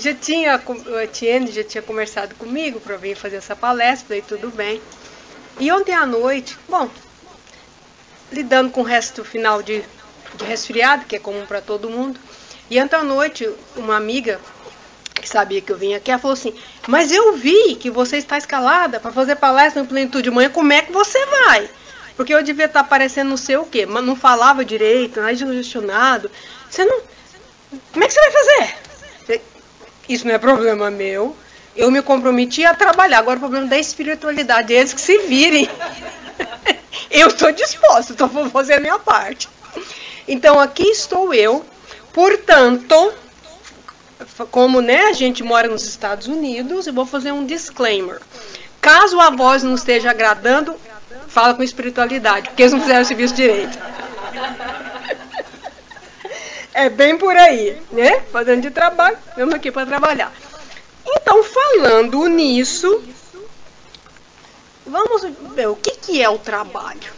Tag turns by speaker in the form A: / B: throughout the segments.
A: o Etienne já tinha conversado comigo para vir fazer essa palestra, e tudo bem. E ontem à noite, bom, lidando com o resto final de resfriado, que é comum para todo mundo, e ontem à noite uma amiga que sabia que eu vinha aqui, ela falou assim, mas eu vi que você está escalada para fazer palestra no Plenitude de Manhã, como é que você vai? Porque eu devia estar aparecendo não sei o quê, mas não falava direito, não é gestionado. Você não... Como é que você vai fazer? Isso não é problema meu. Eu me comprometi a trabalhar. Agora o problema da espiritualidade, eles que se virem. Eu estou disposta, estou fazendo a minha parte. Então aqui estou eu, portanto... Como a gente mora nos Estados Unidos, eu vou fazer um disclaimer. Caso a voz não esteja agradando, fala com espiritualidade, porque eles não fizeram o serviço direito. É bem por aí, né? Fazendo de trabalho, estamos aqui para trabalhar. Então, falando nisso, vamos ver o que é o trabalho.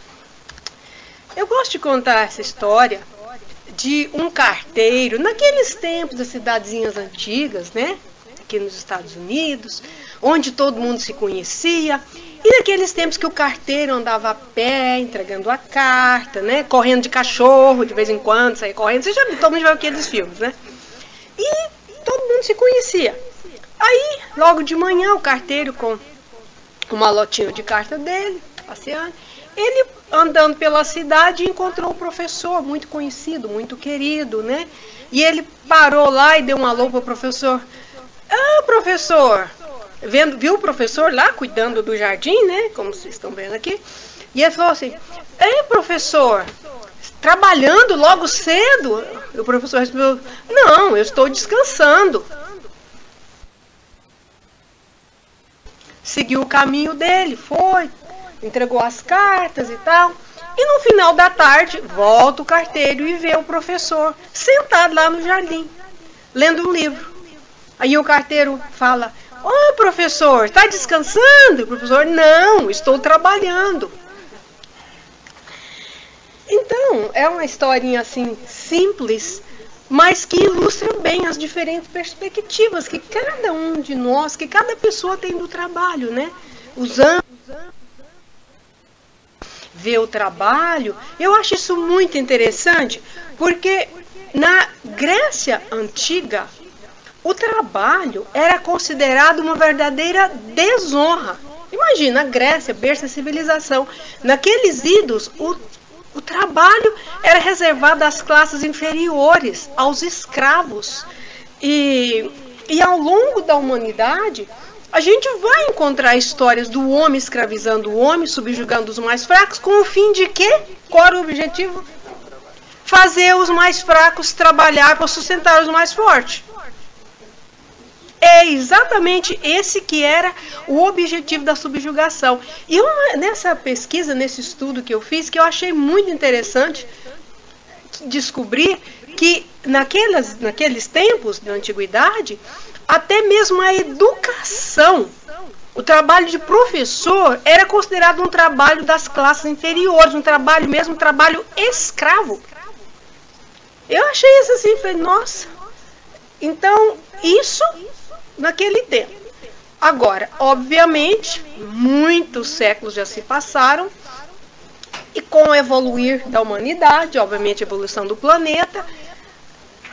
A: Eu gosto de contar essa história de um carteiro, naqueles tempos das cidadezinhas antigas, né? Aqui nos Estados Unidos, onde todo mundo se conhecia, e naqueles tempos que o carteiro andava a pé, entregando a carta, né? Correndo de cachorro, de vez em quando, saía correndo, você já viu, todo mundo já viu aqueles filmes, né? E todo mundo se conhecia. Aí, logo de manhã, o carteiro com o malotinho de carta dele, passeando, ele andando pela cidade encontrou um professor muito conhecido, muito querido, né? E ele parou lá e deu um alô para o professor. Ah, professor! Viu o professor lá cuidando do jardim, né? Como vocês estão vendo aqui. E ele falou assim, ei, professor, trabalhando logo cedo? E o professor respondeu, não, eu estou descansando. Seguiu o caminho dele, foi, entregou as cartas e tal. E no final da tarde, volta o carteiro e vê o professor sentado lá no jardim, lendo um livro. Aí o carteiro fala, ô professor, está descansando? O professor, não, estou trabalhando. Então, é uma historinha assim, simples, mas que ilustra bem as diferentes perspectivas que cada um de nós, que cada pessoa tem do trabalho, né? Usando ver o trabalho, eu acho isso muito interessante, porque na Grécia Antiga, o trabalho era considerado uma verdadeira desonra. Imagina, a Grécia, berço da civilização. Naqueles idos, o trabalho era reservado às classes inferiores, aos escravos. E ao longo da humanidade, a gente vai encontrar histórias do homem escravizando o homem, subjugando os mais fracos, com o fim de quê? Qual era o objetivo? Fazer os mais fracos trabalhar para sustentar os mais fortes. É exatamente esse que era o objetivo da subjugação. E nessa pesquisa, nesse estudo que eu fiz, que eu achei muito interessante descobrir que naqueles tempos da antiguidade, até mesmo a educação, o trabalho de professor era considerado um trabalho das classes inferiores, um trabalho mesmo, um trabalho escravo. Eu achei isso assim, falei, nossa, então isso naquele tempo. Agora, obviamente, muitos séculos já se passaram, e com o evoluir da humanidade, obviamente a evolução do planeta,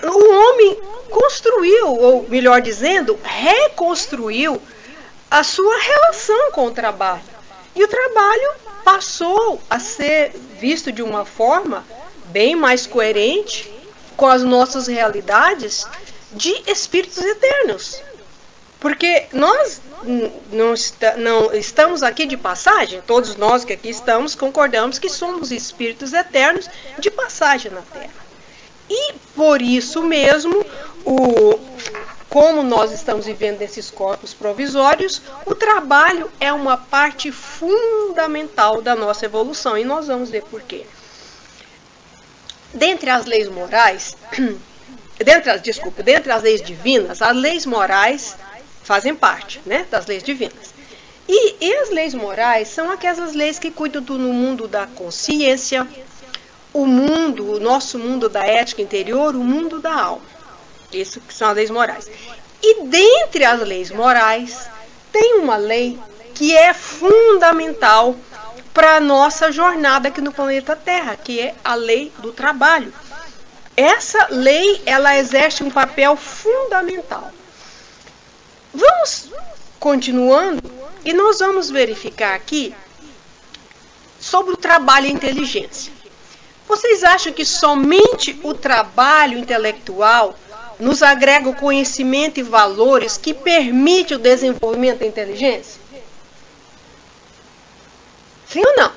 A: o homem construiu, ou melhor dizendo, reconstruiu a sua relação com o trabalho. E o trabalho passou a ser visto de uma forma bem mais coerente com as nossas realidades de espíritos eternos. Porque nós não estamos aqui de passagem, todos nós que aqui estamos concordamos que somos espíritos eternos de passagem na Terra. E por isso mesmo, como nós estamos vivendo nesses corpos provisórios, o trabalho é uma parte fundamental da nossa evolução, e nós vamos ver por quê. Dentre as leis morais, dentre as leis divinas, as leis morais fazem parte, né, das leis divinas. E as leis morais são aquelas leis que cuidam no mundo da consciência, o nosso mundo da ética interior, o mundo da alma. Isso que são as leis morais. E dentre as leis morais, tem uma lei que é fundamental para a nossa jornada aqui no planeta Terra, que é a lei do trabalho. Essa lei, ela exerce um papel fundamental. Vamos continuando e nós vamos verificar aqui sobre o trabalho e a inteligência. Vocês acham que somente o trabalho intelectual nos agrega o conhecimento e valores que permite o desenvolvimento da inteligência? Sim ou não?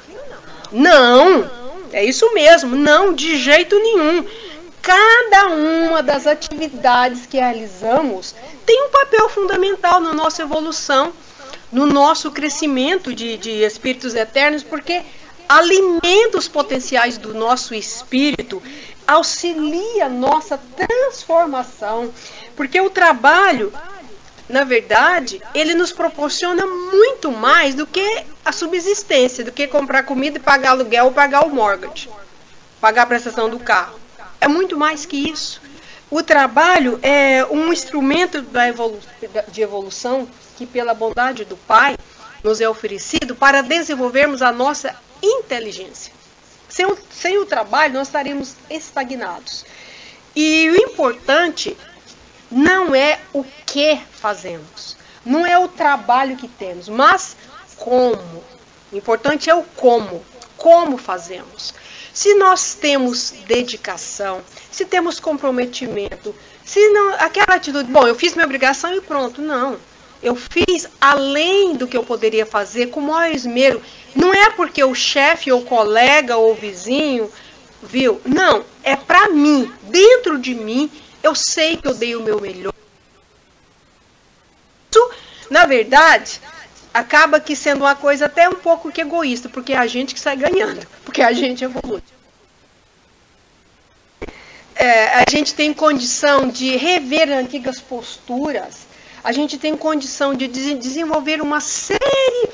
A: Não, é isso mesmo, não, de jeito nenhum. Cada uma das atividades que realizamos tem um papel fundamental na nossa evolução, no nosso crescimento de espíritos eternos, porque alimenta os potenciais do nosso espírito, auxilia a nossa transformação, porque o trabalho, na verdade, ele nos proporciona muito mais do que a subsistência, do que comprar comida e pagar aluguel ou pagar o mortgage, pagar a prestação do carro. É muito mais que isso. O trabalho é um instrumento de evolução que, pela bondade do Pai, nos é oferecido para desenvolvermos a nossa inteligência. Sem o trabalho, nós estaríamos estagnados. E o importante não é o que fazemos, não é o trabalho que temos, mas como. O importante é o como fazemos. Se nós temos dedicação, se temos comprometimento, se não, aquela atitude, bom, eu fiz minha obrigação e pronto, não. Eu fiz além do que eu poderia fazer, com o maior esmero. Não é porque o chefe, ou o colega, ou o vizinho viu. Não, é para mim, dentro de mim, eu sei que eu dei o meu melhor. Isso, na verdade, acaba que sendo uma coisa até um pouco que egoísta, porque é a gente que sai ganhando, porque a gente evolui. A gente tem condição de rever antigas posturas, a gente tem condição de desenvolver uma série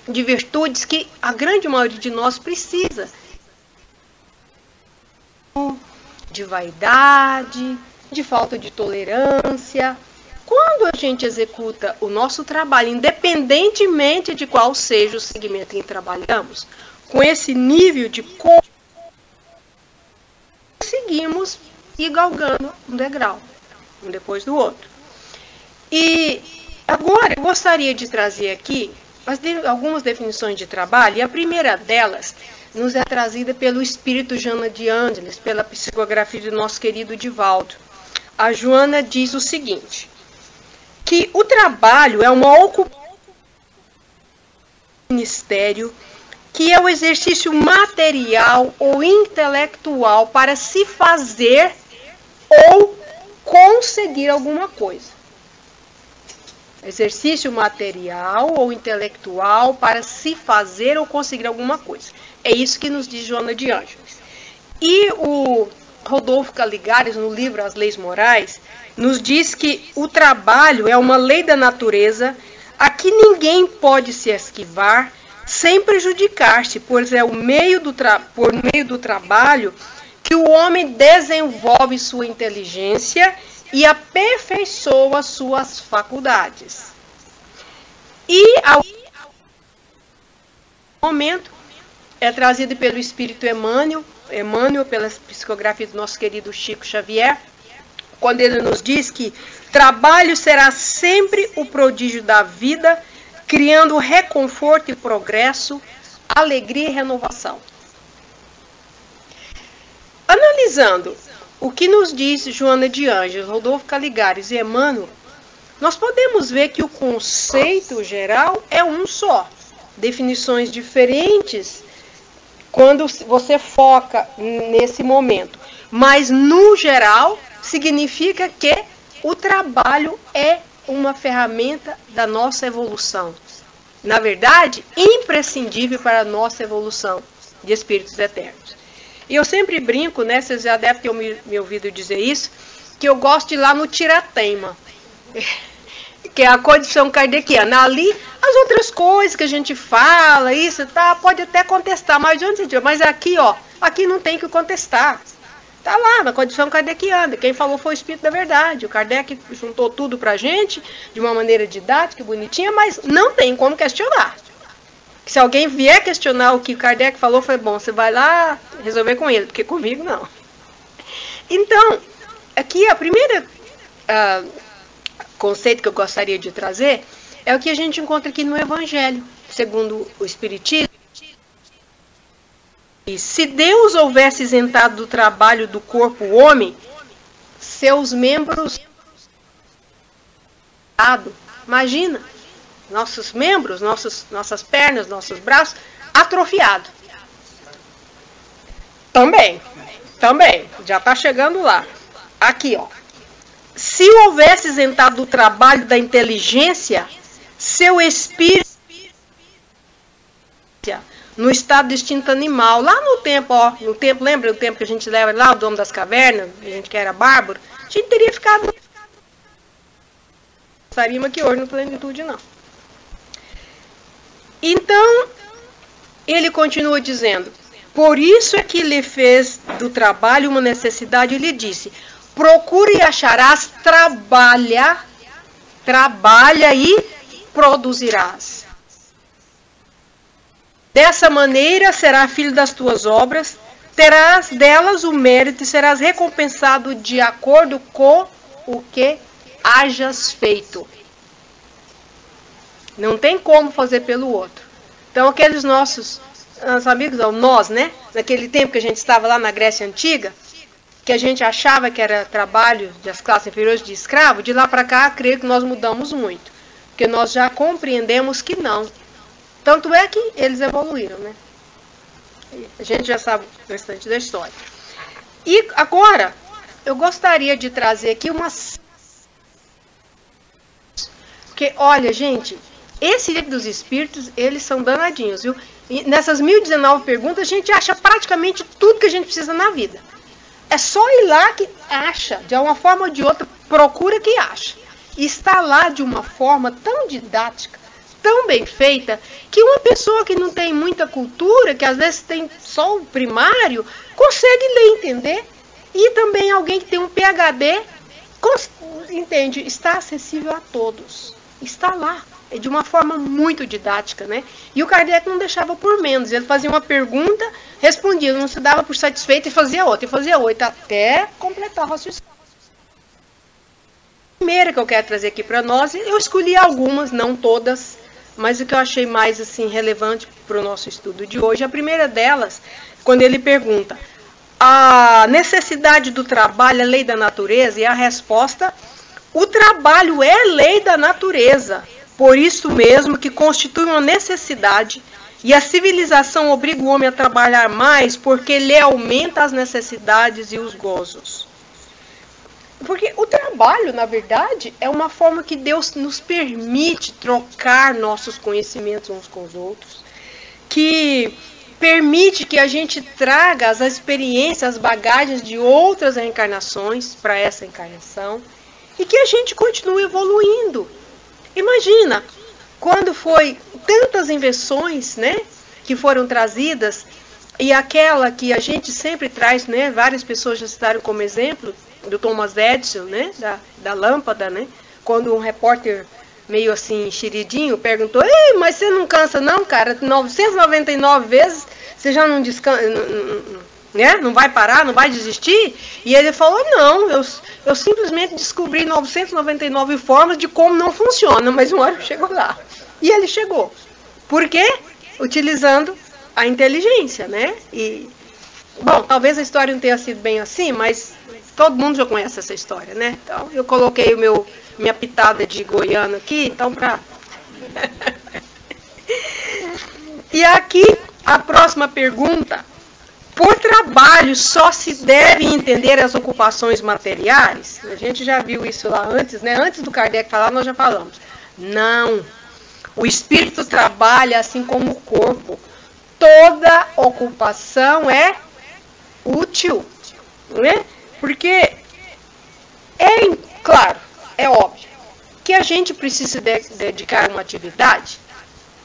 A: de virtudes que a grande maioria de nós precisa. De vaidade, de falta de tolerância. Quando a gente executa o nosso trabalho, independentemente de qual seja o segmento em que trabalhamos, com esse nível de conseguimos ir galgando um degrau, um depois do outro. E agora eu gostaria de trazer aqui algumas definições de trabalho, e a primeira delas nos é trazida pelo espírito Joana de Ângeles, pela psicografia do nosso querido Divaldo. A Joana diz o seguinte, que o trabalho é uma ocupação do ministério, que é o exercício material ou intelectual para se fazer ou conseguir alguma coisa. Exercício material ou intelectual para se fazer ou conseguir alguma coisa. É isso que nos diz Joana de Ângeles. E o Rodolfo Caligares, no livro As Leis Morais, nos diz que o trabalho é uma lei da natureza a que ninguém pode se esquivar sem prejudicar-se, pois é por meio do trabalho que o homem desenvolve sua inteligência e aperfeiçoa suas faculdades. E ao momento é trazido pelo Espírito Emmanuel, pela psicografia do nosso querido Chico Xavier, quando ele nos diz que trabalho será sempre o prodígio da vida, criando reconforto e progresso, alegria e renovação. Analisando o que nos diz Joana de Ângeles, Rodolfo Caligares e Emmanuel, nós podemos ver que o conceito geral é um só. Definições diferentes quando você foca nesse momento. Mas, no geral, significa que o trabalho é uma ferramenta da nossa evolução. Na verdade, imprescindível para a nossa evolução de espíritos eternos. E eu sempre brinco, né, vocês já devem ter me ouvido dizer isso, que eu gosto de ir lá no tirateima, que é a condição kardeciana. Ali, as outras coisas que a gente fala, isso, tá, pode até contestar, mas aqui, ó, aqui não tem que contestar. Está lá na condição kardeciana. Quem falou foi o Espírito da Verdade. O Kardec juntou tudo para a gente de uma maneira didática, bonitinha, mas não tem como questionar. Se alguém vier questionar o que o Kardec falou, foi bom, você vai lá resolver com ele, porque comigo não. Então, aqui a primeira conceito que eu gostaria de trazer é o que a gente encontra aqui no Evangelho, segundo o Espiritismo. E se Deus houvesse isentado do trabalho do corpo o homem, seus membros... Imagina, nossos membros, nossas pernas, nossos braços, atrofiados. Também, já está chegando lá. Aqui, ó. Se houvesse isentado do trabalho da inteligência, seu espírito... no estado de instinto animal, lá no tempo, ó, no tempo, lembra o tempo que a gente leva lá, o domo das cavernas, a gente que era bárbaro, a gente teria ficado... Não estaríamos aqui hoje no plenitude, não. Então, ele continua dizendo, por isso é que lhe fez do trabalho uma necessidade, ele disse, procure e acharás, trabalha e produzirás. Dessa maneira será filho das tuas obras, terás delas o mérito e serás recompensado de acordo com o que hajas feito. Não tem como fazer pelo outro. Então aqueles nossos amigos, nós, né? Naquele tempo que a gente estava lá na Grécia Antiga, que a gente achava que era trabalho das classes inferiores de escravo, de lá para cá, creio que nós mudamos muito. Porque nós já compreendemos que não. Tanto é que eles evoluíram, né? A gente já sabe o restante da história. E agora, eu gostaria de trazer aqui umas... Porque, olha, gente, esse livro dos Espíritos, eles são danadinhos, viu? E nessas 1019 perguntas, a gente acha praticamente tudo que a gente precisa na vida. É só ir lá que acha, de uma forma ou de outra, procura que acha. E está lá de uma forma tão didática, tão bem feita, que uma pessoa que não tem muita cultura, que às vezes tem só o primário, consegue ler e entender. E também alguém que tem um PhD, entende, está acessível a todos. Está lá, de uma forma muito didática, né? E o Kardec não deixava por menos. Ele fazia uma pergunta, respondia, não se dava por satisfeito e fazia outra, até completar o raciocínio. A primeira que eu quero trazer aqui para nós, eu escolhi algumas, não todas, mas o que eu achei mais assim relevante para o nosso estudo de hoje. A primeira delas, quando ele pergunta, a necessidade do trabalho é lei da natureza? E a resposta, o trabalho é lei da natureza, por isso mesmo que constitui uma necessidade, e a civilização obriga o homem a trabalhar mais, porque lhe aumenta as necessidades e os gozos. Porque o trabalho, na verdade, é uma forma que Deus nos permite trocar nossos conhecimentos uns com os outros, que permite que a gente traga as experiências, as bagagens de outras reencarnações para essa encarnação, e que a gente continue evoluindo. Imagina, quando foi tantas invenções, né, que foram trazidas, e aquela que a gente sempre traz, né, várias pessoas já citaram como exemplo, do Thomas Edison, né, da lâmpada, né, quando um repórter meio assim enxeridinho perguntou, ei, mas você não cansa não, cara, 999 vezes você já não descansa, né, não vai parar, não vai desistir? E ele falou, não, eu simplesmente descobri 999 formas de como não funciona, mas uma hora chegou lá. E ele chegou. Por quê? Utilizando a inteligência, né? E, bom, talvez a história não tenha sido bem assim, mas todo mundo já conhece essa história, né? Então, eu coloquei minha pitada de goiano aqui, então pra... E aqui, a próxima pergunta. Por trabalho só se deve entender as ocupações materiais? A gente já viu isso lá antes, né? Antes do Kardec falar, nós já falamos. Não. O espírito trabalha assim como o corpo. Toda ocupação é útil, né? Porque claro, é óbvio que a gente precisa dedicar uma atividade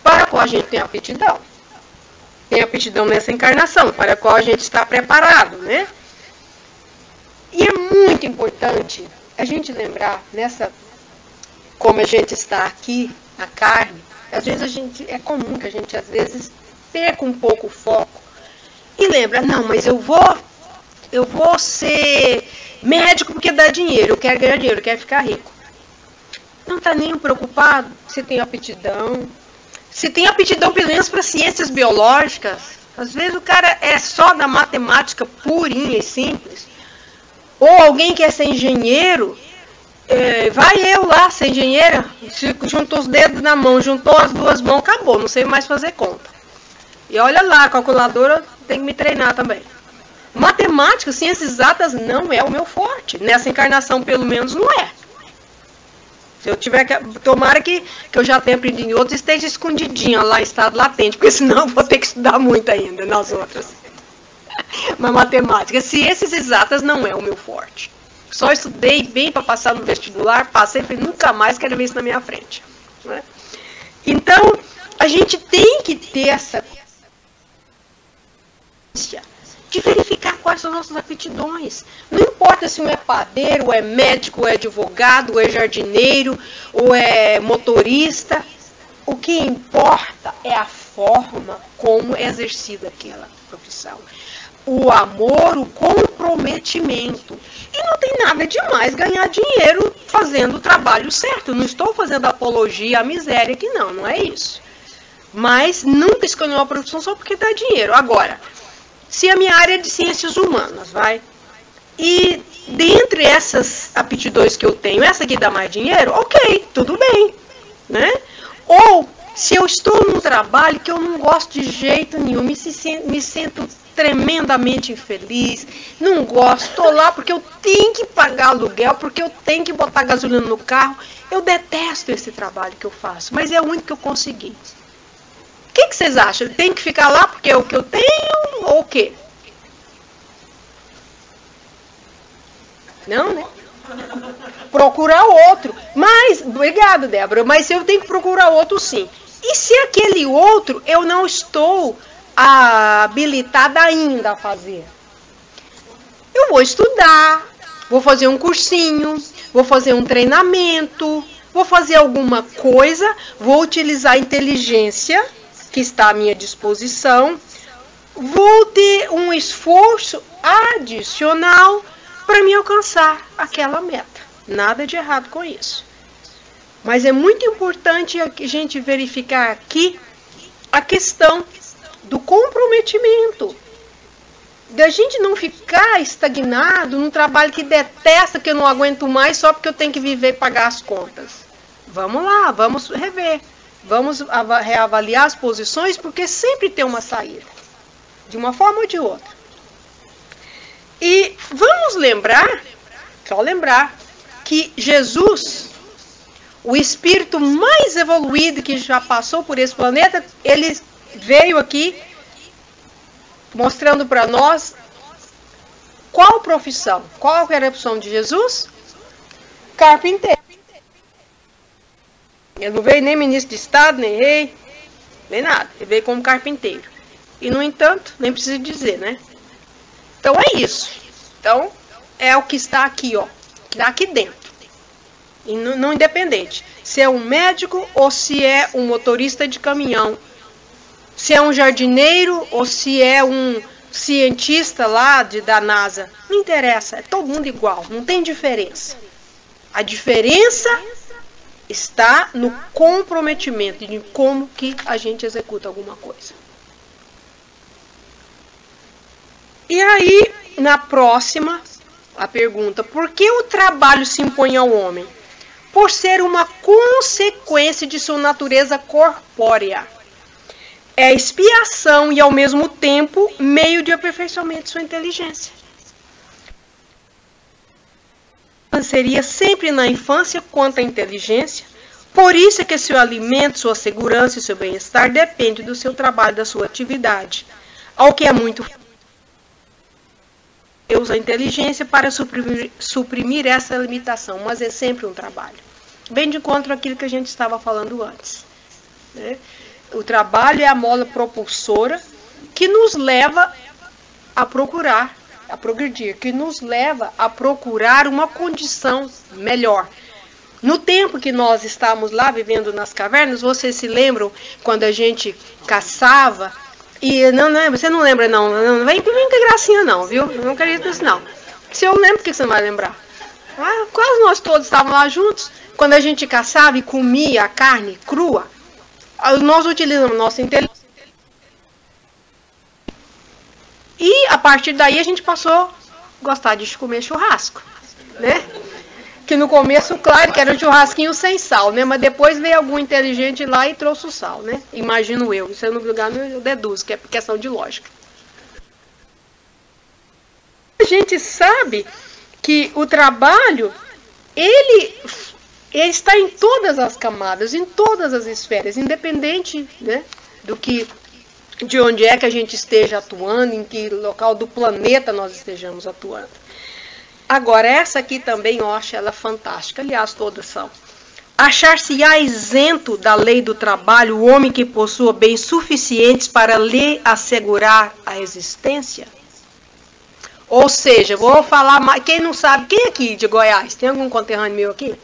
A: para a qual a gente tem aptidão. Tem aptidão nessa encarnação, para a qual a gente está preparado, né? E é muito importante a gente lembrar, como a gente está aqui, na carne, às vezes é comum que a gente às vezes perca um pouco o foco e lembra, não, mas eu vou ser médico porque dá dinheiro, eu quero ganhar dinheiro, eu quero ficar rico. Não está nem preocupado se tem aptidão, pelo menos para ciências biológicas. Às vezes o cara é só da matemática purinha e simples. Ou alguém quer ser engenheiro, vai eu lá ser engenheira, juntou os dedos na mão, juntou as duas mãos, acabou, não sei mais fazer conta. E olha lá, a calculadora tem que me treinar também. Matemática, ciências exatas não é o meu forte. Nessa encarnação, pelo menos, não é. Se eu tiver que... Tomara que eu já tenha aprendido em outros, esteja escondidinha lá, em estado latente, porque senão eu vou ter que estudar muito ainda nas outras. Mas matemática, ciências exatas não é o meu forte. Só estudei bem para passar no vestibular, passei e nunca mais quero ver isso na minha frente. Né? Então, a gente tem que ter essa de verificar quais são as nossas aptidões. Não importa se um é padeiro, ou é médico, ou é advogado, ou é jardineiro, ou é motorista. O que importa é a forma como é exercida aquela profissão. O amor, o comprometimento. E não tem nada demais ganhar dinheiro fazendo o trabalho certo. Não estou fazendo apologia à miséria aqui, não é isso. Mas nunca escolhi uma profissão só porque dá dinheiro. Agora, se a minha área é de ciências humanas, e dentre essas aptidões que eu tenho, essa aqui dá mais dinheiro, ok, tudo bem, né? Ou se eu estou num trabalho que eu não gosto de jeito nenhum, me sinto tremendamente infeliz, não gosto, estou lá porque eu tenho que pagar aluguel, porque eu tenho que botar gasolina no carro, eu detesto esse trabalho que eu faço, mas é o único que eu consegui. O que vocês acham? Tem que ficar lá porque é o que eu tenho ou o quê? Não, né? Procurar outro. Mas, obrigado, Débora, mas eu tenho que procurar outro sim. E se aquele outro eu não estou habilitada ainda a fazer? Eu vou estudar, vou fazer um cursinho, vou fazer um treinamento, vou fazer alguma coisa, vou utilizar a inteligência que está à minha disposição, vou ter um esforço adicional para me alcançar aquela meta. Nada de errado com isso. Mas é muito importante a gente verificar aqui a questão do comprometimento. Da gente não ficar estagnado num trabalho que detesta, que eu não aguento mais só porque eu tenho que viver e pagar as contas. Vamos lá, vamos rever. Vamos reavaliar as posições, porque sempre tem uma saída, de uma forma ou de outra. E vamos lembrar, só lembrar, que Jesus, o espírito mais evoluído que já passou por esse planeta, ele veio aqui mostrando para nós qual profissão, qual era a opção de Jesus? Carpinteiro. Ele não veio nem ministro de Estado, nem rei, nem nada. Ele veio como carpinteiro. E, no entanto, nem preciso dizer, né? Então, é isso. Então, é o que está aqui, ó. Que está aqui dentro. E não independente. Se é um médico ou se é um motorista de caminhão. Se é um jardineiro ou se é um cientista lá da NASA. Não interessa. É todo mundo igual. Não tem diferença. A diferença está no comprometimento de como que a gente executa alguma coisa. E aí, na próxima, a pergunta: por que o trabalho se impõe ao homem? Por ser uma consequência de sua natureza corpórea. É expiação e, ao mesmo tempo, meio de aperfeiçoamento de sua inteligência. Seria sempre na infância quanto à inteligência, por isso é que seu alimento, sua segurança e seu bem-estar depende do seu trabalho, da sua atividade. Ao que é muito usa a inteligência para suprimir essa limitação, mas é sempre um trabalho. Bem de encontro àquilo que a gente estava falando antes. Né? O trabalho é a mola propulsora que nos leva a procurar progredir, que nos leva a procurar uma condição melhor. No tempo que nós estávamos lá vivendo nas cavernas, vocês se lembram quando a gente caçava? E não, você não lembra não, não vem com gracinha não, viu? Eu não acredito nisso não. Se eu lembro, por que você não vai lembrar? Quase nós todos estávamos lá juntos, quando a gente caçava e comia a carne crua, nós utilizamos nossa inteligência. E a partir daí a gente passou a gostar de comer churrasco, né? Que no começo, claro, que era um churrasquinho sem sal, né? Mas depois veio algum inteligente lá e trouxe o sal, né? Imagino eu. Isso eu não lugar eu deduzo, que é questão de lógica. A gente sabe que o trabalho, ele está em todas as camadas, em todas as esferas, independente, né, de onde é que a gente esteja atuando, em que local do planeta nós estejamos atuando. Agora, essa aqui também eu acho ela fantástica, aliás, todas são. Achar-se-á isento da lei do trabalho o homem que possua bens suficientes para lhe assegurar a existência? Ou seja, vou falar mais. Quem não sabe, quem aqui de Goiás? Tem algum conterrâneo meu aqui?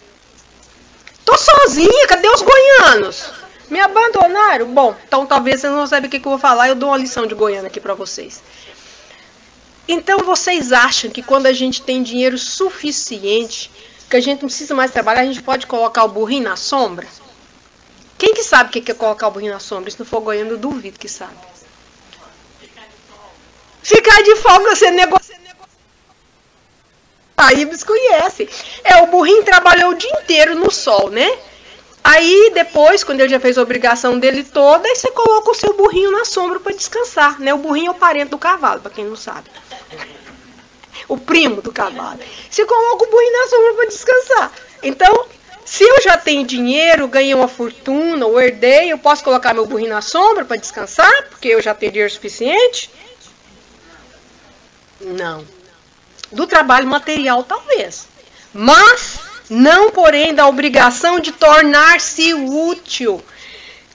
A: Tô sozinha, cadê os goianos? Me abandonaram? Bom, então talvez vocês não saibam o que eu vou falar, eu dou uma lição de goiano aqui para vocês. Então vocês acham que quando a gente tem dinheiro suficiente, que a gente não precisa mais trabalhar, a gente pode colocar o burrinho na sombra? Quem que sabe o que é colocar o burrinho na sombra? Se não for goiano, eu duvido que sabe. Ficar de folga, você negocia. Aí eles conhecem. O burrinho trabalhou o dia inteiro no sol, né? Aí depois, quando ele já fez a obrigação dele toda, aí você coloca o seu burrinho na sombra para descansar, né? O burrinho é o parente do cavalo, para quem não sabe. O primo do cavalo. Você coloca o burrinho na sombra para descansar. Então, se eu já tenho dinheiro, ganhei uma fortuna, ou herdei, eu posso colocar meu burrinho na sombra para descansar, porque eu já tenho dinheiro suficiente? Não. Do trabalho material, talvez. Mas não, porém, da obrigação de tornar-se útil,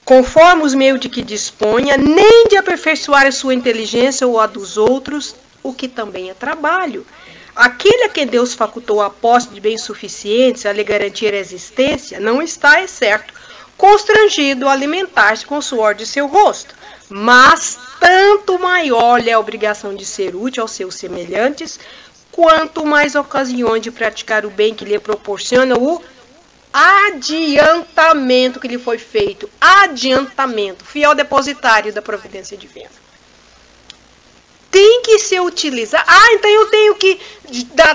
A: conforme os meios de que disponha, nem de aperfeiçoar a sua inteligência ou a dos outros, o que também é trabalho. Aquele a quem Deus facultou a posse de bens suficientes a lhe garantir a existência, não está, é certo, constrangido a alimentar-se com o suor de seu rosto, mas tanto maior é a obrigação de ser útil aos seus semelhantes, quanto mais ocasiões de praticar o bem que lhe proporciona o adiantamento que lhe foi feito. Adiantamento, fiel depositário da providência divina. Tem que ser utilizado. Então eu tenho que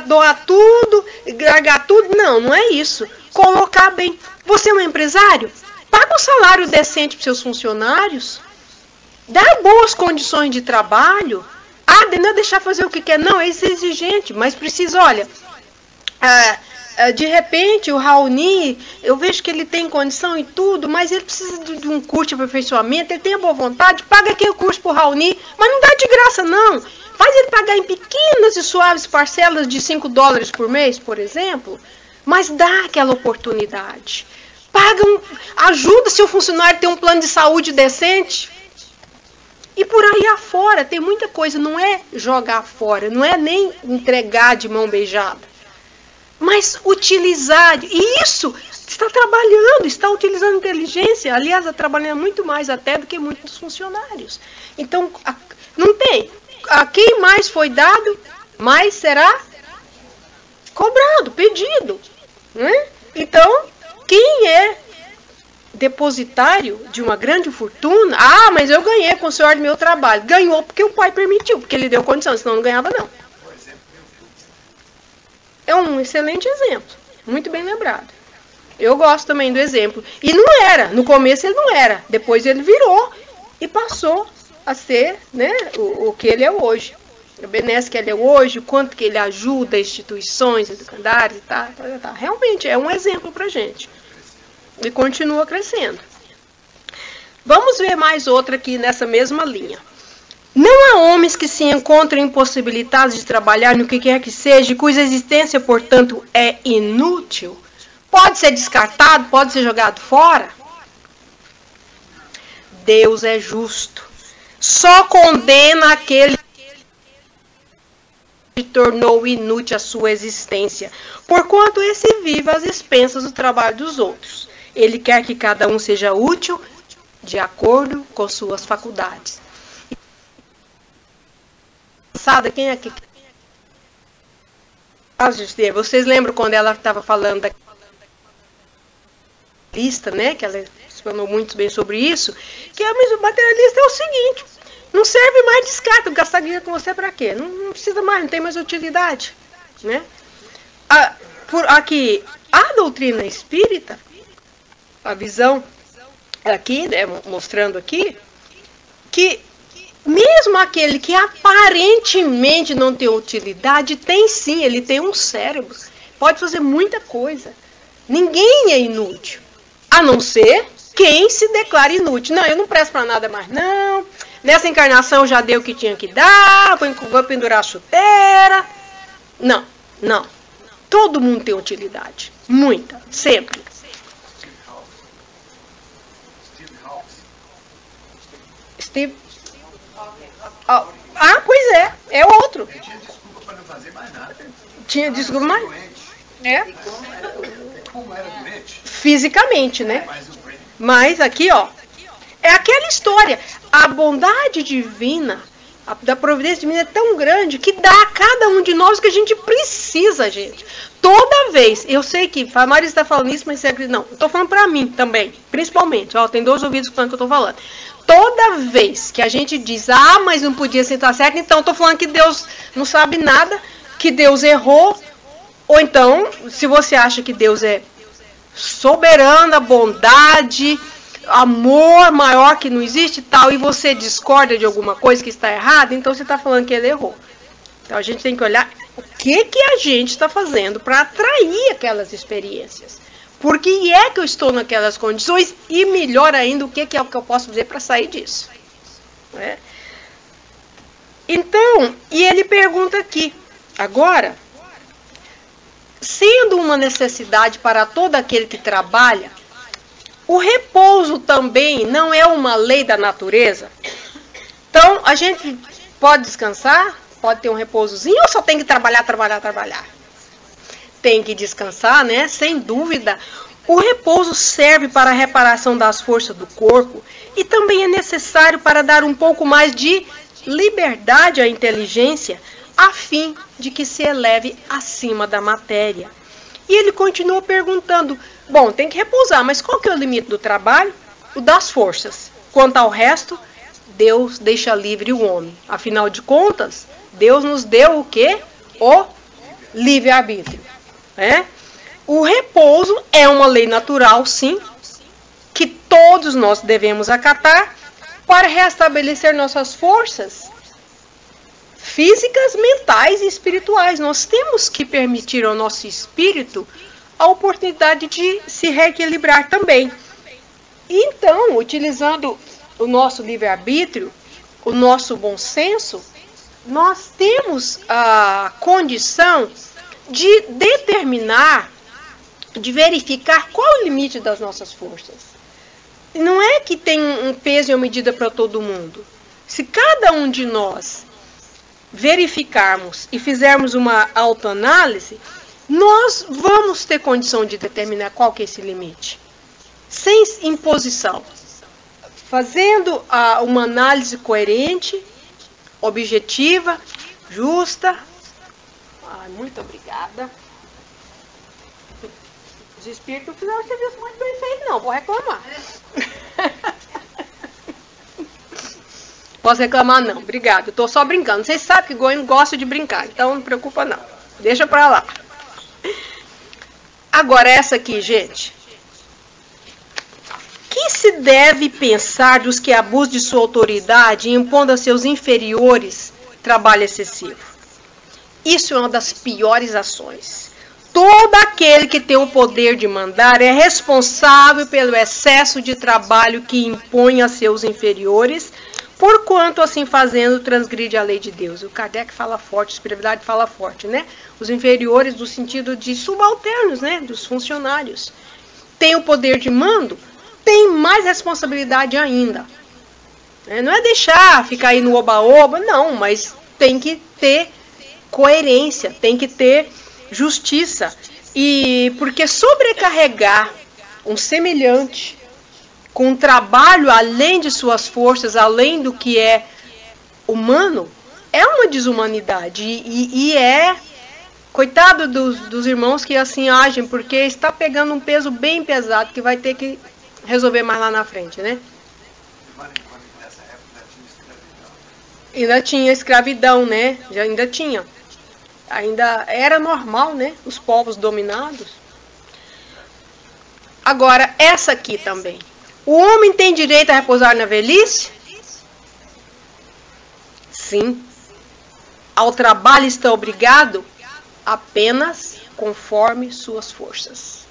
A: doar tudo, largar tudo. Não, não é isso. Colocar bem. Você é um empresário? Paga um salário decente para seus funcionários. Dá boas condições de trabalho. Não é deixar fazer o que quer, não, é exigente, mas precisa, olha, de repente o Raoni, eu vejo que ele tem condição e tudo, mas ele precisa de um curso de aperfeiçoamento, ele tem a boa vontade, paga aquele curso pro Raoni, mas não dá de graça não, faz ele pagar em pequenas e suaves parcelas de $5 por mês, por exemplo, mas dá aquela oportunidade, ajuda seu funcionário a ter um plano de saúde decente. E por aí afora, tem muita coisa, não é jogar fora, não é nem entregar de mão beijada, mas utilizar, e isso, está trabalhando, está utilizando inteligência, aliás, está trabalhando muito mais até do que muitos dos funcionários. Então, não tem, a quem mais foi dado, mais será cobrado, pedido, né? Então, quem é depositário de uma grande fortuna, mas eu ganhei com o suor do meu trabalho. Ganhou porque o pai permitiu, porque ele deu condição, senão não ganhava não. É um excelente exemplo, muito bem lembrado. Eu gosto também do exemplo. E não era, no começo ele não era, depois ele virou e passou a ser, né, o que ele é hoje. O benesse que ele é hoje, o quanto que ele ajuda instituições educandárias e tal. Realmente é um exemplo pra gente. E continua crescendo. Vamos ver mais outra aqui nessa mesma linha. Não há homens que se encontram impossibilitados de trabalhar no que quer que seja, cuja existência, portanto, é inútil. Pode ser descartado, pode ser jogado fora. Deus é justo. Só condena aquele tornou inútil a sua existência, porquanto esse vive às expensas do trabalho dos outros. Ele quer que cada um seja útil de acordo com suas faculdades. Quem é que... Vocês lembram quando ela estava falando da lista, né? Que ela explanou muito bem sobre isso. Que o materialista é o seguinte: não serve mais descarta, gastar dinheiro com você para quê? Não precisa mais, não tem mais utilidade, né? Aqui, a doutrina espírita, a visão aqui, né, mostrando aqui, que mesmo aquele que aparentemente não tem utilidade, tem sim, ele tem um cérebro, pode fazer muita coisa. Ninguém é inútil, a não ser quem se declara inútil. Não, eu não presto para nada mais, não. Nessa encarnação já deu o que tinha que dar, vou pendurar a chuteira. Não, não. Todo mundo tem utilidade, muita, sempre. Steve. Pois é outro.
B: Tinha desculpa para não fazer mais nada.
A: Tinha desculpa mais? É.
B: Como era doente?
A: Fisicamente, né? Mas aqui, ó, é aquela história. A bondade divina, da providência divina é tão grande que dá a cada um de nós o que a gente precisa, gente. Toda vez, eu sei que a Maria está falando isso, mas não, eu estou falando para mim também, principalmente. Ó, tem 2 ouvidos falando que eu estou falando. Toda vez que a gente diz, mas não podia ser tá certo, então estou falando que Deus não sabe nada, que Deus errou. Ou então, se você acha que Deus é soberana, bondade, amor maior que não existe e tal, e você discorda de alguma coisa que está errada, então você está falando que ele errou. Então a gente tem que olhar o que a gente está fazendo para atrair aquelas experiências. Por que é que eu estou naquelas condições? E melhor ainda, o que é o que eu posso fazer para sair disso? Né? Então, e ele pergunta aqui, agora, sendo uma necessidade para todo aquele que trabalha, o repouso também não é uma lei da natureza? Então, a gente pode descansar, pode ter um repousozinho, ou só tem que trabalhar? Tem que descansar, né? Sem dúvida. O repouso serve para a reparação das forças do corpo e também é necessário para dar um pouco mais de liberdade à inteligência, a fim de que se eleve acima da matéria. E ele continua perguntando, bom, tem que repousar, mas qual que é o limite do trabalho? O das forças. Quanto ao resto, Deus deixa livre o homem. Afinal de contas, Deus nos deu o quê? O livre-arbítrio. O repouso é uma lei natural, sim, que todos nós devemos acatar para restabelecer nossas forças físicas, mentais e espirituais. Nós temos que permitir ao nosso espírito a oportunidade de se reequilibrar também. Então, utilizando o nosso livre-arbítrio, o nosso bom senso, nós temos a condição de determinar, de verificar qual é o limite das nossas forças. Não é que tem um peso e uma medida para todo mundo. Se cada um de nós verificarmos e fizermos uma autoanálise, nós vamos ter condição de determinar qual que é esse limite. Sem imposição. Fazendo uma análise coerente, objetiva, justa. Muito obrigada. Os espíritos não fizeram um serviço muito bem feito, não. Vou reclamar. Posso reclamar, não. Obrigada. Eu estou só brincando. Vocês sabem que Goiânia gosta de brincar, então não preocupa, não. Deixa pra lá. Agora, essa aqui, gente. Que se deve pensar dos que abusam de sua autoridade e impondo a seus inferiores trabalho excessivo? Isso é uma das piores ações. Todo aquele que tem o poder de mandar é responsável pelo excesso de trabalho que impõe a seus inferiores, porquanto, assim fazendo, transgride a lei de Deus. O Kardec fala forte, a espiritualidade fala forte, né? Os inferiores no sentido de subalternos, né? Dos funcionários. Tem o poder de mando, tem mais responsabilidade ainda. Não é deixar ficar aí no oba-oba, não, mas tem que ter coerência, tem que ter justiça. E porque sobrecarregar um semelhante com um trabalho além de suas forças, além do que é humano, é uma desumanidade. E é, coitado dos irmãos que assim agem, porque está pegando um peso bem pesado que vai ter que resolver mais lá na frente, né?
B: Nessa época tinha escravidão.
A: Ainda tinha escravidão, né? Ainda tinha. Ainda era normal, né? Os povos dominados. Agora, essa aqui também. O homem tem direito a repousar na velhice? Sim. Ao trabalho está obrigado apenas conforme suas forças.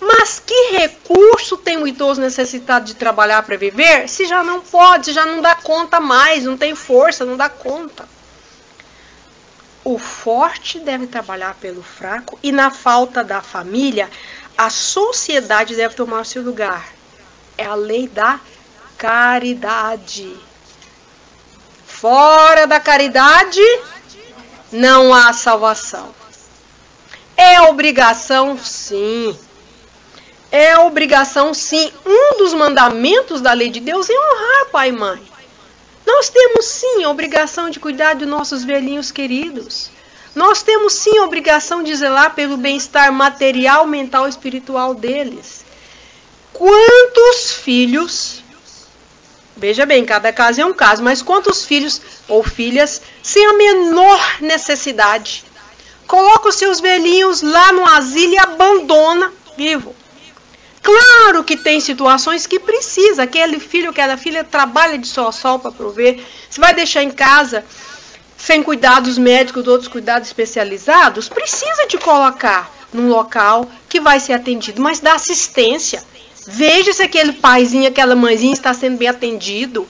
A: Mas que recurso tem o idoso necessitado de trabalhar para viver, se já não pode, se já não dá conta mais, não tem força, não dá conta? O forte deve trabalhar pelo fraco e na falta da família, a sociedade deve tomar o seu lugar. É a lei da caridade. Fora da caridade, não há salvação. É obrigação, sim. É obrigação, sim. Um dos mandamentos da lei de Deus é honrar pai e mãe. Nós temos, sim, a obrigação de cuidar dos nossos velhinhos queridos. Nós temos, sim, a obrigação de zelar pelo bem-estar material, mental e espiritual deles. Quantos filhos, veja bem, cada caso é um caso, mas quantos filhos ou filhas, sem a menor necessidade, colocam os seus velhinhos lá no asilo e abandona vivo? Claro que tem situações que precisa, aquele filho, aquela filha trabalha de sol a sol para prover. Você vai deixar em casa sem cuidados médicos, outros cuidados especializados? Precisa de colocar num local que vai ser atendido, mas dá assistência. Veja se aquele paizinho, aquela mãezinha está sendo bem atendido.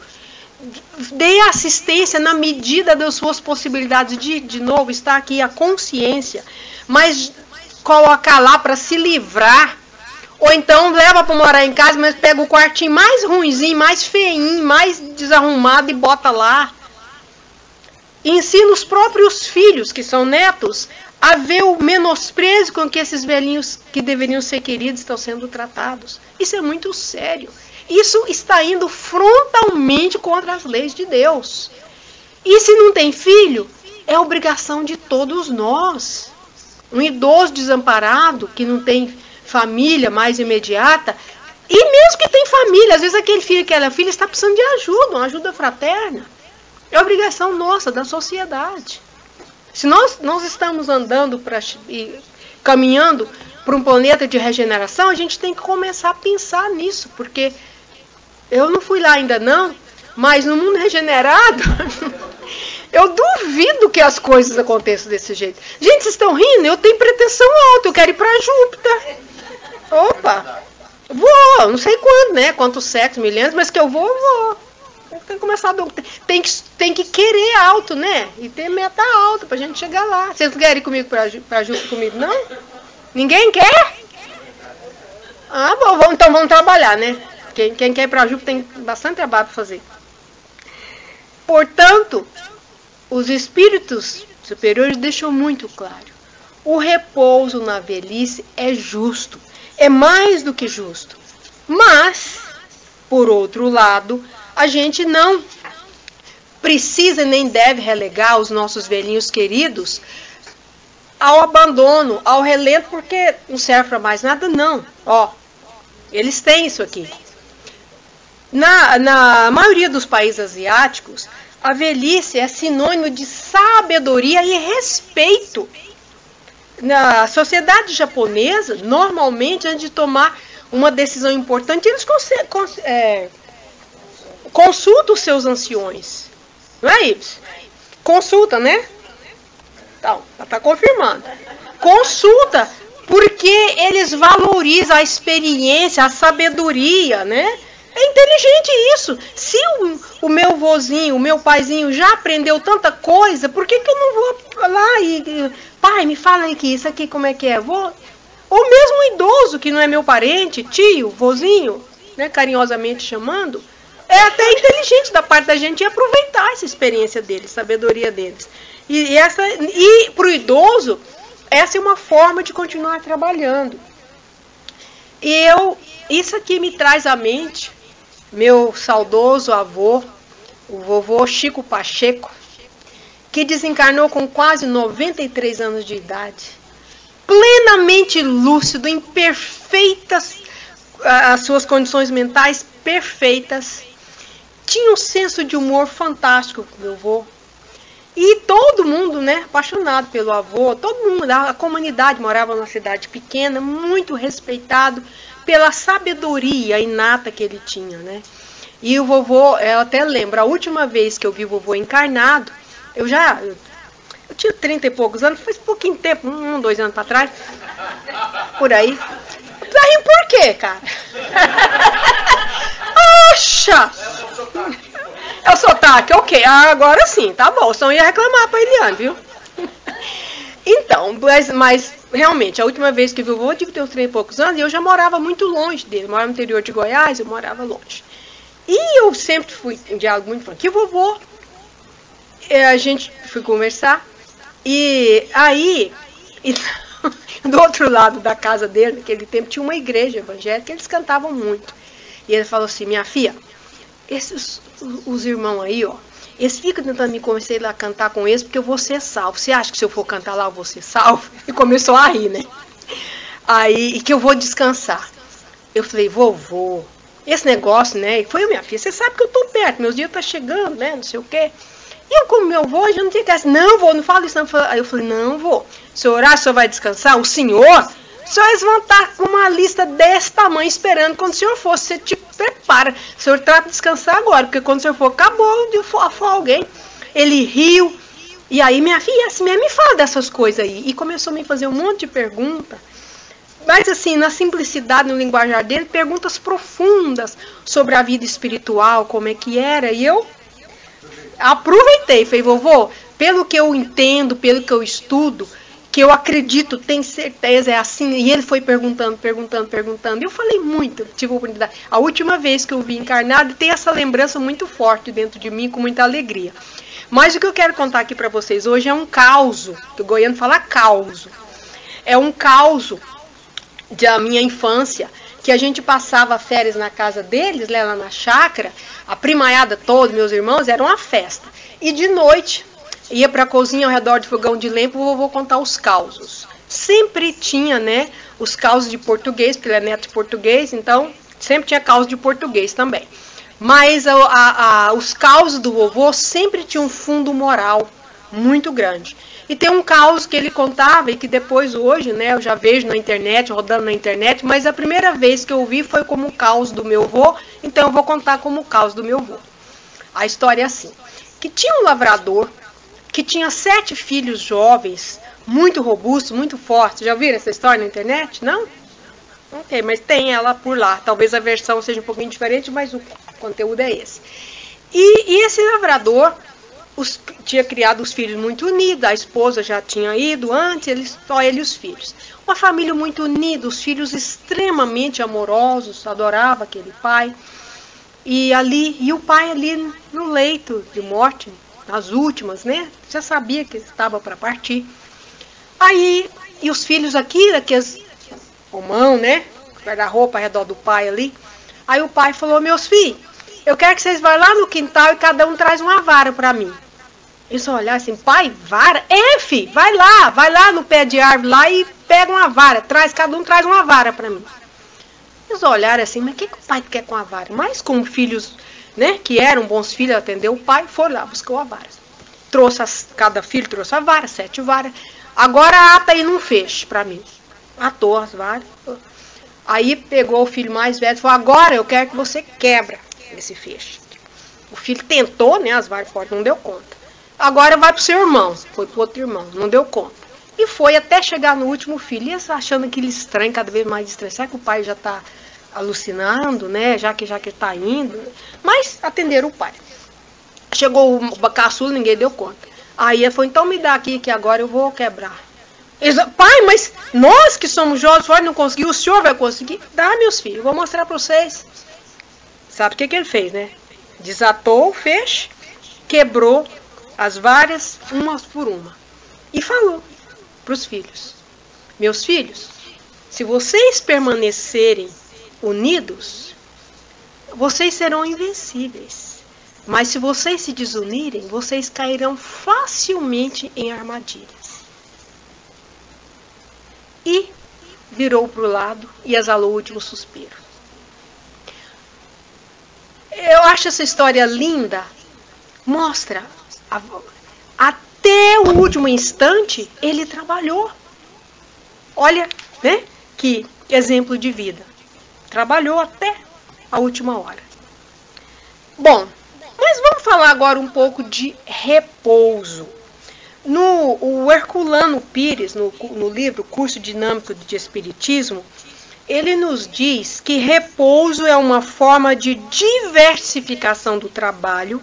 A: Dê assistência na medida das suas possibilidades. De novo, está aqui a consciência, mas colocar lá para se livrar. Ou então leva para morar em casa, mas pega o quartinho mais ruinzinho, mais feinho, mais desarrumado e bota lá. E ensina os próprios filhos, que são netos, a ver o menosprezo com que esses velhinhos que deveriam ser queridos estão sendo tratados. Isso é muito sério. Isso está indo frontalmente contra as leis de Deus. E se não tem filho, é obrigação de todos nós. Um idoso desamparado, que não tem família mais imediata, e mesmo que tem família, às vezes aquele filho, aquela filha está precisando de ajuda, uma ajuda fraterna. É obrigação nossa, da sociedade. Se nós estamos andando, caminhando para um planeta de regeneração, a gente tem que começar a pensar nisso, porque eu não fui lá ainda não, mas no mundo regenerado, eu duvido que as coisas aconteçam desse jeito. Gente, vocês estão rindo? Eu tenho pretensão alta, eu quero ir para Júpiter. Opa, vou, não sei quando, né? Quantos séculos, milênios, mas que eu vou. Tem que começar tem que querer alto, né? E ter meta alta pra gente chegar lá. Vocês não querem ir comigo pra Júpiter comigo, não? Ninguém quer? Ah, bom, então vamos trabalhar, né? Quem quer ir pra Júpiter tem bastante trabalho pra fazer. Portanto, os espíritos superiores deixam muito claro: o repouso na velhice é justo. É mais do que justo. Mas, por outro lado, a gente não precisa nem deve relegar os nossos velhinhos queridos ao abandono, ao relento, porque não serve para mais nada, não. Ó, eles têm isso aqui. Na maioria dos países asiáticos, a velhice é sinônimo de sabedoria e respeito. Na sociedade japonesa, normalmente, antes de tomar uma decisão importante, eles consultam os seus anciões. Não é isso? Consulta, né? Então, está confirmando. Consulta, porque eles valorizam a experiência, a sabedoria, né? É inteligente isso. Se o meu vozinho, o meu paizinho já aprendeu tanta coisa, por que eu não vou lá e... Pai, me fala aqui, isso aqui como é que é? Vou... Ou mesmo um idoso que não é meu parente, tio, vozinho, né, carinhosamente chamando, é até inteligente da parte da gente aproveitar essa experiência deles, sabedoria deles. E para o idoso, essa é uma forma de continuar trabalhando. Isso aqui me traz à mente meu saudoso avô, o vovô Chico Pacheco, que desencarnou com quase 93 anos de idade, plenamente lúcido, em perfeitas, as suas condições mentais perfeitas, tinha um senso de humor fantástico, meu avô. E todo mundo, né, apaixonado pelo avô, todo mundo, a comunidade morava numa cidade pequena, muito respeitado pela sabedoria inata que ele tinha, né. E o vovô, eu até lembro, a última vez que eu vi o vovô encarnado, eu tinha 30 e poucos anos, faz pouquinho tempo, 2 anos para trás, por aí. Tá rindo por quê, cara? Oxa! É o sotaque, ok. Agora sim, tá bom. Só ia reclamar pra Eliane, viu? Então, mas realmente, a última vez que eu vi o vovô, eu tinha uns 30 e poucos anos, e eu já morava muito longe dele. Eu morava no interior de Goiás, eu morava longe. E eu sempre fui em diálogo muito falando que o vovô, a gente foi conversar, e aí, do outro lado da casa dele, naquele tempo, tinha uma igreja evangélica, eles cantavam muito. E ele falou assim, minha filha, os irmãos aí, ó, eles ficam tentando me convencer a cantar com eles porque eu vou ser salvo. Você acha que se eu for cantar lá eu vou ser salvo? E começou a rir, né? Aí, e que eu vou descansar. Eu falei, vovô, esse negócio, né? E foi, minha filha, você sabe que eu tô perto, meus dias tá chegando, né? Não sei o quê. E eu, como meu avô, já não tinha que assim, não, vô, não fala isso, não. Aí eu falei, não, vô, se eu orar, o senhor vai descansar? O senhor eles vão estar com uma lista desse tamanho esperando quando o senhor for. Você te prepara. O senhor trata de descansar agora, porque quando o senhor for, acabou de for alguém. Ele riu. E aí, minha filha, assim mesmo, me fala dessas coisas aí. E começou a me fazer um monte de perguntas. Mas assim, na simplicidade, no linguajar dele, perguntas profundas sobre a vida espiritual, como é que era. E eu aproveitei, falei, vovô, pelo que eu entendo, pelo que eu estudo, que eu acredito, tenho certeza, é assim. E ele foi perguntando. Eu falei muito, tive a oportunidade. A última vez que eu vi encarnado, tem essa lembrança muito forte dentro de mim, com muita alegria. Mas o que eu quero contar aqui para vocês hoje é um causo, que o goiano fala causo. É um causo da minha infância, que a gente passava férias na casa deles, lá na chácara, a primaiada toda, meus irmãos, era uma festa. E de noite, ia para a cozinha ao redor de fogão de lenha, eu vou contar os causos. Sempre tinha, né, os causos de português, porque ele é neto de português, então sempre tinha causos de português também. Mas os causos do vovô sempre tinham um fundo moral muito grande. E tem um caos que ele contava e que depois hoje, né, eu já vejo na internet, rodando na internet, mas a primeira vez que eu ouvi foi como o caos do meu avô, então eu vou contar como o caos do meu avô. A história é assim, que tinha um lavrador que tinha 7 filhos jovens, muito robustos, muito fortes. Já viram essa história na internet? Não? Ok, mas tem ela por lá. Talvez a versão seja um pouquinho diferente, mas o conteúdo é esse. E esse lavrador tinha criado os filhos muito unidos, a esposa já tinha ido antes, só ele e os filhos. Uma família muito unida, os filhos extremamente amorosos, adorava aquele pai. E o pai ali no leito de morte, nas últimas, né? Já sabia que estava para partir. Aí, e os filhos aqui, daqueles homão, né? Guarda-roupa ao redor do pai ali. Aí o pai falou, meus filhos, eu quero que vocês vão lá no quintal e cada um traz uma vara para mim. Eles olharam assim, pai, vara? É, filho, vai lá no pé de árvore lá e pega uma vara, cada um traz uma vara para mim. Eles olharam assim, mas o que o pai quer com a vara? Mas como filhos, né, que eram bons filhos, atendeu o pai, foram lá, buscou a vara. Cada filho trouxe a vara, 7 varas. Agora ata aí num feixe para mim. Atou as varas. Aí pegou o filho mais velho e falou, agora eu quero que você quebra esse feixe. O filho tentou, né, as varas fortes, não deu conta. Agora vai pro seu irmão, foi pro outro irmão, não deu conta. E foi até chegar no último filho, e achando aquele estranho, cada vez mais estranho. Será que o pai já está alucinando, né? Já que está indo. Mas atenderam o pai. Chegou o caçula, ninguém deu conta. Aí ele falou, então me dá aqui que agora eu vou quebrar. Eles, pai, mas nós que somos jovens, não conseguimos, o senhor vai conseguir? Dá, meus filhos, eu vou mostrar para vocês. Sabe o que ele fez, né? Desatou o feixe, quebrou as varas, uma por uma, e falou para os filhos: meus filhos, se vocês permanecerem unidos, vocês serão invencíveis. Mas se vocês se desunirem, vocês cairão facilmente em armadilhas. E virou para o lado e exalou o último suspiro. Eu acho essa história linda. Mostra, até o último instante, ele trabalhou. Olha, né? Que exemplo de vida. Trabalhou até a última hora. Bom, mas vamos falar agora um pouco de repouso. O Herculano Pires, no livro Curso Dinâmico de Espiritismo, ele nos diz que repouso é uma forma de diversificação do trabalho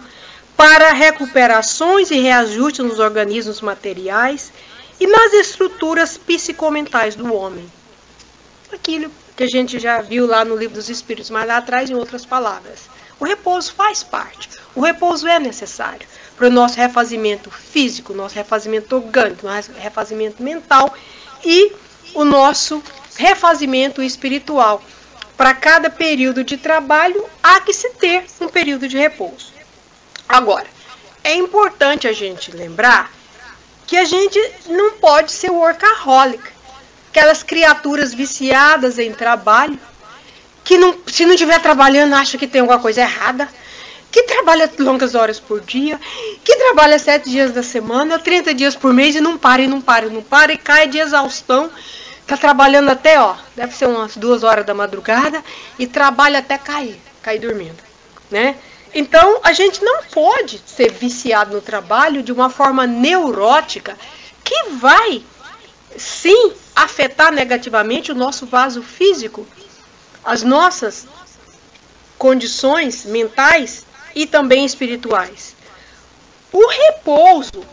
A: para recuperações e reajustes nos organismos materiais e nas estruturas psicomentais do homem. Aquilo que a gente já viu lá no Livro dos Espíritos, mas lá atrás em outras palavras. O repouso faz parte. O repouso é necessário para o nosso refazimento físico, nosso refazimento orgânico, nosso refazimento mental e o nosso refazimento espiritual. Para cada período de trabalho, há que se ter um período de repouso. Agora, é importante a gente lembrar que a gente não pode ser workaholic. Aquelas criaturas viciadas em trabalho, que não, se não estiver trabalhando, acha que tem alguma coisa errada, que trabalha longas horas por dia, que trabalha 7 dias da semana, 30 dias por mês e não para, e cai de exaustão. Está trabalhando até, deve ser umas 2 horas da madrugada e trabalha até cair dormindo, né? Então, a gente não pode ser viciado no trabalho de uma forma neurótica que vai, sim, afetar negativamente o nosso vaso físico, as nossas condições mentais e também espirituais. O repouso,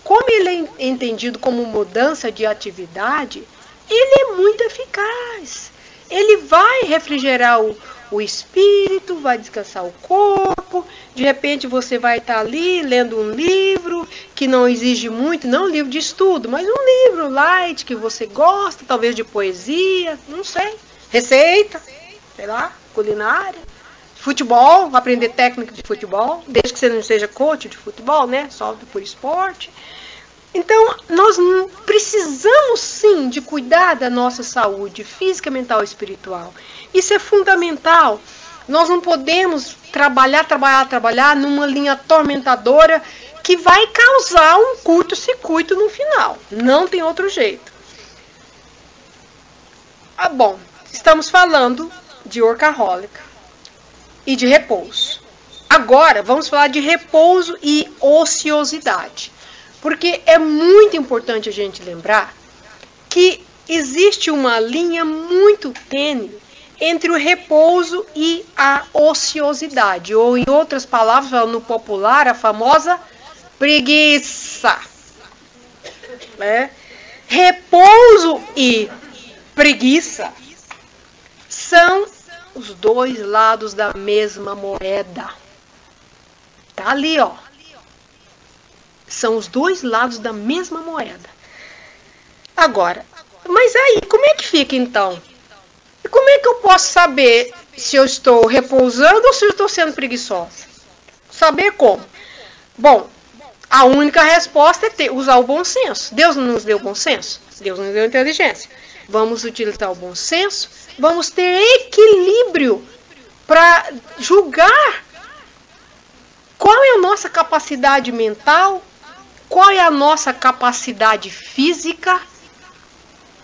A: como ele é entendido como mudança de atividade, ele é muito eficaz. Ele vai refrigerar o espírito, vai descansar o corpo. De repente você vai estar ali lendo um livro que não exige muito, não um livro de estudo, mas um livro light que você gosta, talvez de poesia, não sei, receita, sei lá, culinária, futebol, aprender técnica de futebol, desde que você não seja coach de futebol, né? Só por esporte. Então, nós precisamos sim de cuidar da nossa saúde física, mental e espiritual. Isso é fundamental. Nós não podemos trabalhar numa linha atormentadora que vai causar um curto-circuito no final. Não tem outro jeito. Bom, estamos falando de workaholic e de repouso. Agora, vamos falar de repouso e ociosidade. Porque é muito importante a gente lembrar que existe uma linha muito tênue entre o repouso e a ociosidade, ou em outras palavras, no popular, a famosa preguiça. Repouso e preguiça são os dois lados da mesma moeda. Tá ali, São os dois lados da mesma moeda. Agora, mas aí, como é que fica então? E como é que eu posso saber se eu estou repousando ou se eu estou sendo preguiçosa? Saber como? Bom, a única resposta é usar o bom senso. Deus não nos deu bom senso? Deus nos deu inteligência. Vamos utilizar o bom senso, vamos ter equilíbrio para julgar qual é a nossa capacidade mental, qual é a nossa capacidade física,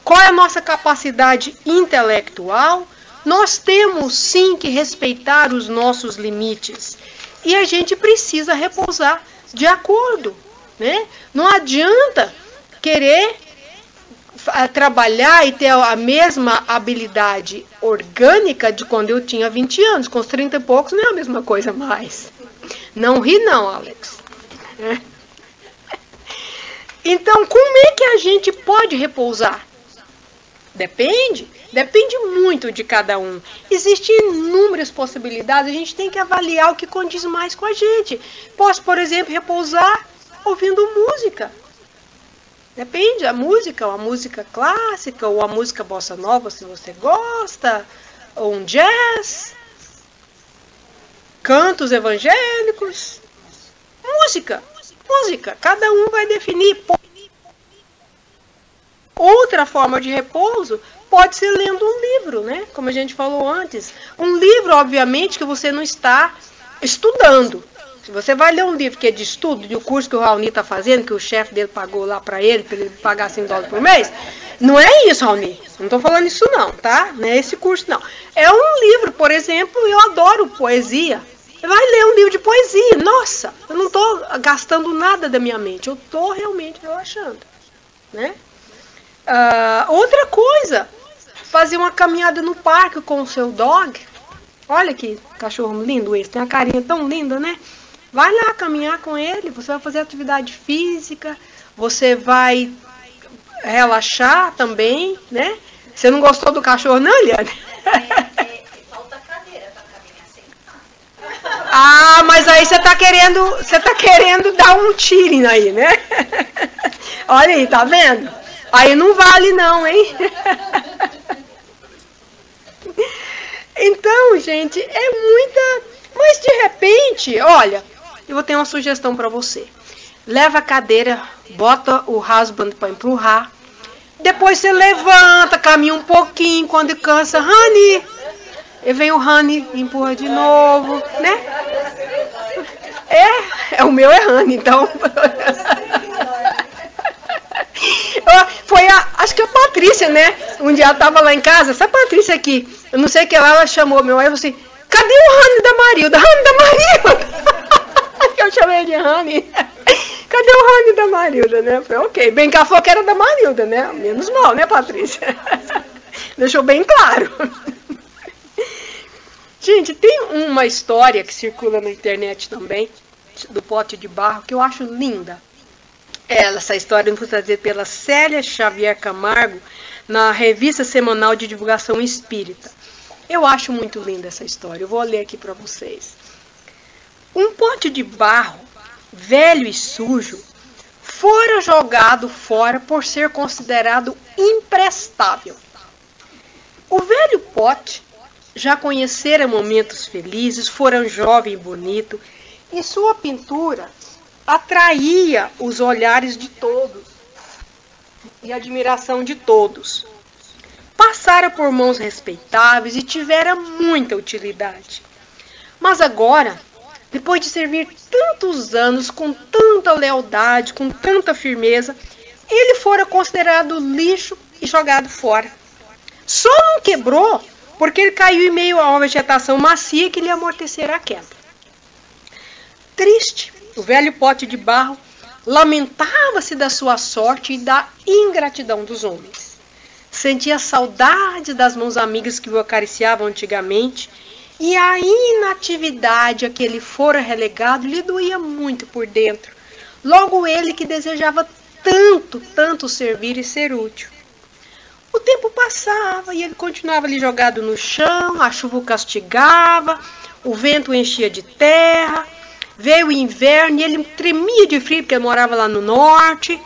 A: qual é a nossa capacidade intelectual. Nós temos sim que respeitar os nossos limites e a gente precisa repousar de acordo, né? Não adianta querer trabalhar e ter a mesma habilidade orgânica de quando eu tinha 20 anos, com os 30 e poucos não é a mesma coisa mais. Não ri não, Alex. Então, como é que a gente pode repousar? Depende muito de cada um. Existem inúmeras possibilidades, a gente tem que avaliar o que condiz mais com a gente. Posso, por exemplo, repousar ouvindo música. Depende, a música clássica, ou a música bossa nova, se você gosta, ou um jazz, cantos evangélicos, música, cada um vai definir. Outra forma de repouso pode ser lendo um livro, né? Como a gente falou antes. Um livro, obviamente, que você não está estudando. Se você vai ler um livro que é de estudo, de um curso que o Raoni está fazendo, que o chefe dele pagou lá para ele pagar $5 por mês, não é isso, Raoni. Não estou falando isso não, tá? Não é esse curso, não. É um livro, por exemplo, eu adoro poesia. Vai ler um livro de poesia. Nossa, eu não estou gastando nada da minha mente. Eu estou realmente relaxando, né? Outra coisa, fazer uma caminhada no parque com o seu dog. Olha que cachorro lindo esse, tem uma carinha tão linda, né? Vai lá caminhar com ele, você vai fazer atividade física, você vai relaxar também, né? Você não gostou do cachorro, não, Eliane?
C: Falta cadeira para caminhar sem.
A: Ah, mas aí você tá querendo dar um tiro aí, né? Olha aí, tá vendo? Aí não vale não, hein? Então, gente, é muita... Mas de repente, olha, eu vou ter uma sugestão para você. Leva a cadeira, bota o husband para empurrar. Depois você levanta, caminha um pouquinho, quando cansa, Honey. E vem o Honey, empurra de novo, né? O meu é Honey, então... Acho que a Patrícia, né? Um dia ela tava lá em casa, essa Patrícia aqui, eu não sei o que ela chamou meu mãe, eu falei assim, cadê o Honey da Marilda? Honey da Marilda! Eu chamei de Honey. Cadê o Honey da Marilda, né? Eu falei, ok, bem que ela falou que era da Marilda, né? Menos mal, né, Patrícia? Deixou bem claro. Gente, tem uma história que circula na internet também, do pote de barro, que eu acho linda. Essa história foi trazida pela Célia Xavier Camargo na revista semanal de divulgação espírita. Eu acho muito linda essa história, eu vou ler aqui para vocês. Um pote de barro, velho e sujo, fora jogado fora por ser considerado imprestável. O velho pote já conhecera momentos felizes, fora jovem e bonito, e sua pintura atraía os olhares de todos e a admiração de todos. Passara por mãos respeitáveis e tivera muita utilidade. Mas agora, depois de servir tantos anos com tanta lealdade, com tanta firmeza, ele fora considerado lixo e jogado fora. Só não quebrou porque ele caiu em meio a uma vegetação macia que lhe amortecera a queda. Triste, o velho pote de barro lamentava-se da sua sorte e da ingratidão dos homens. Sentia saudade das mãos amigas que o acariciavam antigamente, e a inatividade a que ele fora relegado lhe doía muito por dentro. Logo ele que desejava tanto servir e ser útil. O tempo passava e ele continuava ali jogado no chão, a chuva o castigava, o vento o enchia de terra. Veio o inverno e ele tremia de frio, porque ele morava lá no norte,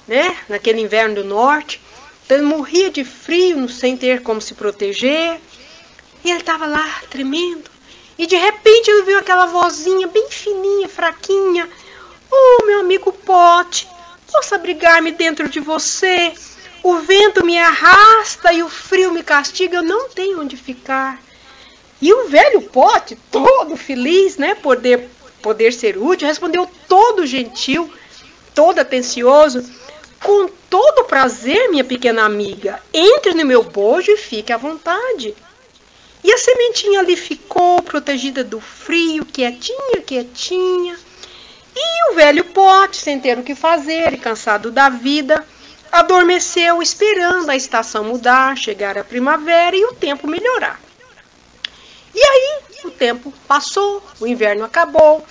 A: né? Naquele inverno do norte. Então ele morria de frio, sem ter como se proteger. E ele estava lá, tremendo. E de repente ele viu aquela vozinha bem fininha, fraquinha. Oh, meu amigo pote, posso abrigar-me dentro de você? O vento me arrasta e o frio me castiga, eu não tenho onde ficar. E o velho pote, todo feliz, né? Poder ser útil, respondeu todo gentil, todo atencioso, com todo prazer, minha pequena amiga, entre no meu bojo e fique à vontade. E a sementinha ali ficou, protegida do frio, quietinha. E o velho pote, sem ter o que fazer e cansado da vida, adormeceu esperando a estação mudar, chegar a primavera e o tempo melhorar. E aí, o tempo passou, o inverno acabou,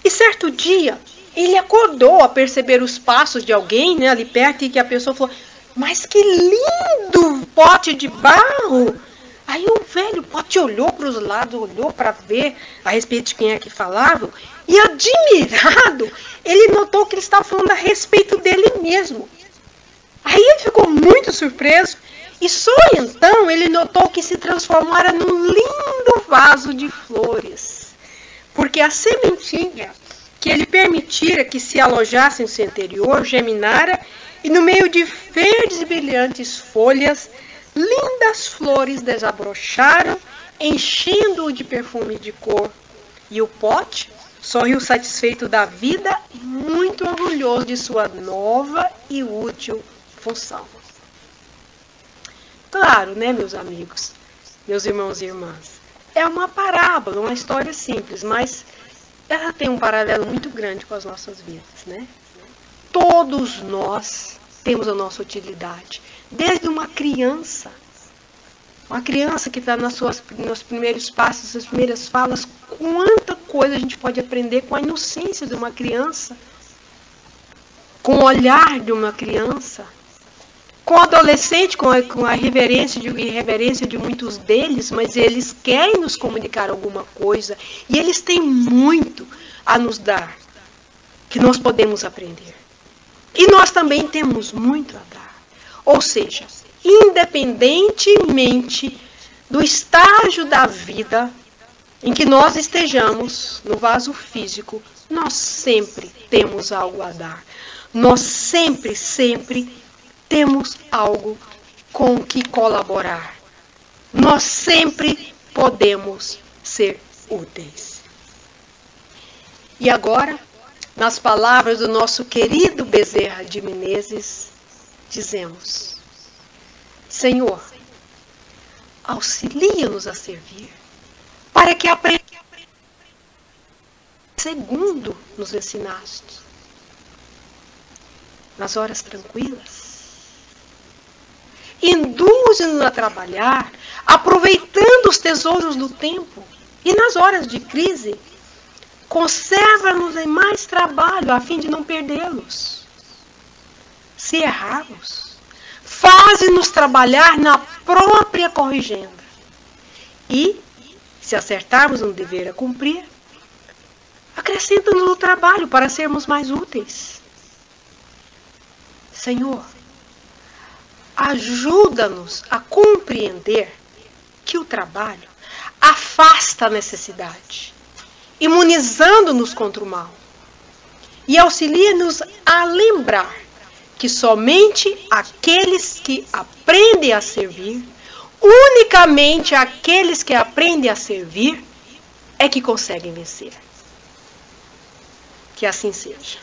A: e certo dia, ele acordou a perceber os passos de alguém, né, ali perto, e que a pessoa falou, mas que lindo pote de barro! Aí o velho Pote olhou para os lados, olhou para ver a respeito de quem é que falava, e admirado, ele notou que ele estava falando a respeito dele mesmo. Aí ele ficou muito surpreso, e só então ele notou que se transformara num lindo vaso de flores, porque a sementinha que ele permitira que se alojasse em seu interior germinara, e no meio de verdes e brilhantes folhas, lindas flores desabrocharam, enchendo-o de perfume de cor. E o Pote sorriu satisfeito da vida e muito orgulhoso de sua nova e útil função. Claro, né, meus amigos, meus irmãos e irmãs? É uma parábola, uma história simples, mas ela tem um paralelo muito grande com as nossas vidas, né? Todos nós temos a nossa utilidade. Desde uma criança que está nos primeiros passos, nas primeiras falas, quanta coisa a gente pode aprender com a inocência de uma criança, com o olhar de uma criança, com o adolescente, com a irreverência de muitos deles, mas eles querem nos comunicar alguma coisa e eles têm muito a nos dar, que nós podemos aprender. E nós também temos muito a dar. Ou seja, independentemente do estágio da vida em que nós estejamos no vaso físico, nós sempre temos algo a dar. Nós sempre temos algo com que colaborar. Nós sempre podemos ser úteis. E agora, nas palavras do nosso querido Bezerra de Menezes, dizemos: Senhor, auxilia-nos a servir, para que aprendamos segundo nos ensinaste. Nas horas tranquilas, induz-nos a trabalhar, aproveitando os tesouros do tempo, e nas horas de crise, conserva-nos em mais trabalho, a fim de não perdê-los. Se errarmos, faze-nos trabalhar na própria corrigenda. E, se acertarmos um dever a cumprir, acrescenta-nos o trabalho para sermos mais úteis. Senhor, ajuda-nos a compreender que o trabalho afasta a necessidade, imunizando-nos contra o mal, e auxilia-nos a lembrar que somente aqueles que aprendem a servir, unicamente aqueles que aprendem a servir, é que conseguem vencer. Que assim seja.